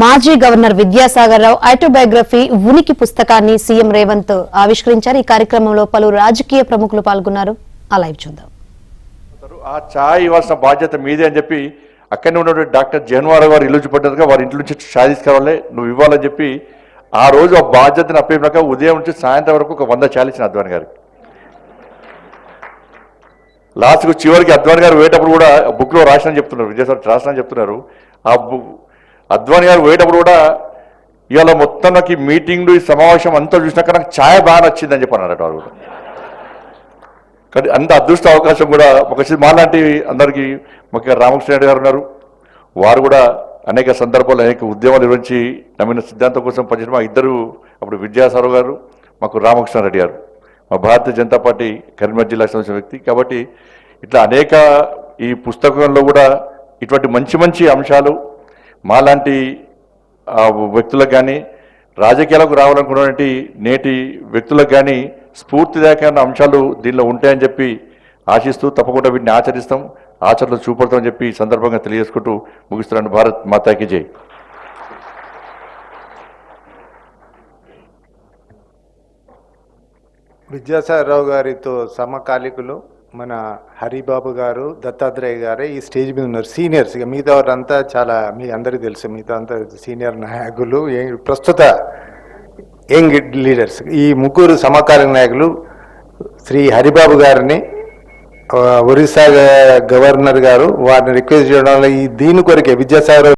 మాజీ governor Vidyasagar Rao autobiography ఉనికి పుస్తకాన్ని సీఎం రేవంత్ ఆవిష్కరించారు. ఈ కార్యక్రమంలో పలు రాజకీయ ప్రముఖులు పాల్గొన్నారు. ఆ లైవ్ చూద్దాం. ఆ ఛాయ్ ఇవ్వాల్సిన బాధ్యత మీదే అని చెప్పి అక్కడనే ఉన్నటువంటి డాక్టర్ జహన్వారావు గారు ఇల్లు చూపడ్డట్టుగా వారి ఇంటి నుంచి ఛాయ్ తీసుకురావాలి నువ్వు ఇవ్వాలని చెప్పి ఆ రోజు ఆ బాధ్యతను అప్పేనాక ఉదయం నుంచి సాయంత్రం వరకు ఒక 100 ఛాయలు ఇచ్చిన అద్వాని గారికి. లాస్ట్కు చివరికి అద్వాని గారు పోయేటప్పుడు కూడా బుక్లో రాసిన చెప్తున్నారు, విద్యాసాగర్ రాసిన చెప్తున్నారు. ఆ అద్వాని గారు పోయేటప్పుడు కూడా ఇవాళ మొత్తం నాకు ఈ మీటింగ్లు ఈ సమావేశం అంతా చూసినాక నాకు ఛాయ్ బాగా నచ్చిందని చెప్పి అన్నారట వారు కూడా. కానీ అంత అదృష్ట అవకాశం కూడా మాలాంటి అందరికీ ముఖ్యంగా రామకృష్ణ రెడ్డి గారు ఉన్నారు. వారు కూడా అనేక సందర్భాల్లో అనేక ఉద్యమాలు నిర్వహించి నమ్మిన సిద్ధాంతం కోసం పనిచేసిన మా ఇద్దరు అప్పుడు విద్యాసాగర్ గారు, మాకు రామకృష్ణారెడ్డి గారు, మా భారతీయ జనతా పార్టీ కరీంనగర్ జిల్లాకు సంబంధించిన వ్యక్తి. కాబట్టి ఇట్లా అనేక ఈ పుస్తకంలో కూడా ఇటువంటి మంచి మంచి అంశాలు మాలాంటి వ్యక్తులకు కానీ రాజకీయాలకు రావాలనుకున్నటువంటి నేటి వ్యక్తులకు కానీ స్ఫూర్తిదాయకమైన అంశాలు దీనిలో ఉంటాయని చెప్పి ఆశిస్తూ తప్పకుండా వీటిని ఆచరిస్తాం, ఆచరణలో చూపడతామని చెప్పి ఈ సందర్భంగా తెలియజేసుకుంటూ ముగిస్తున్నాను. భారత్ మాతాకి జై. విద్యాసాగర్ రావు గారితో సమకాలికులు మన హరిబాబు గారు, దత్తాత్రేయ గారే ఈ స్టేజ్ మీద ఉన్నారు. సీనియర్స్, ఇక మిగతా వారంతా చాలా మీ అందరికీ తెలుసు, మిగతా అంతా సీనియర్ నాయకులు, ప్రస్తుత యంగ్ లీడర్స్. ఈ ముగ్గురు సమకాలీన నాయకులు శ్రీ హరిబాబు గారిని ఒరిస్సా గవర్నర్ గారు వారిని రిక్వెస్ట్ చేయడం వల్ల ఈ దీని కొరకే విద్యాసాగర్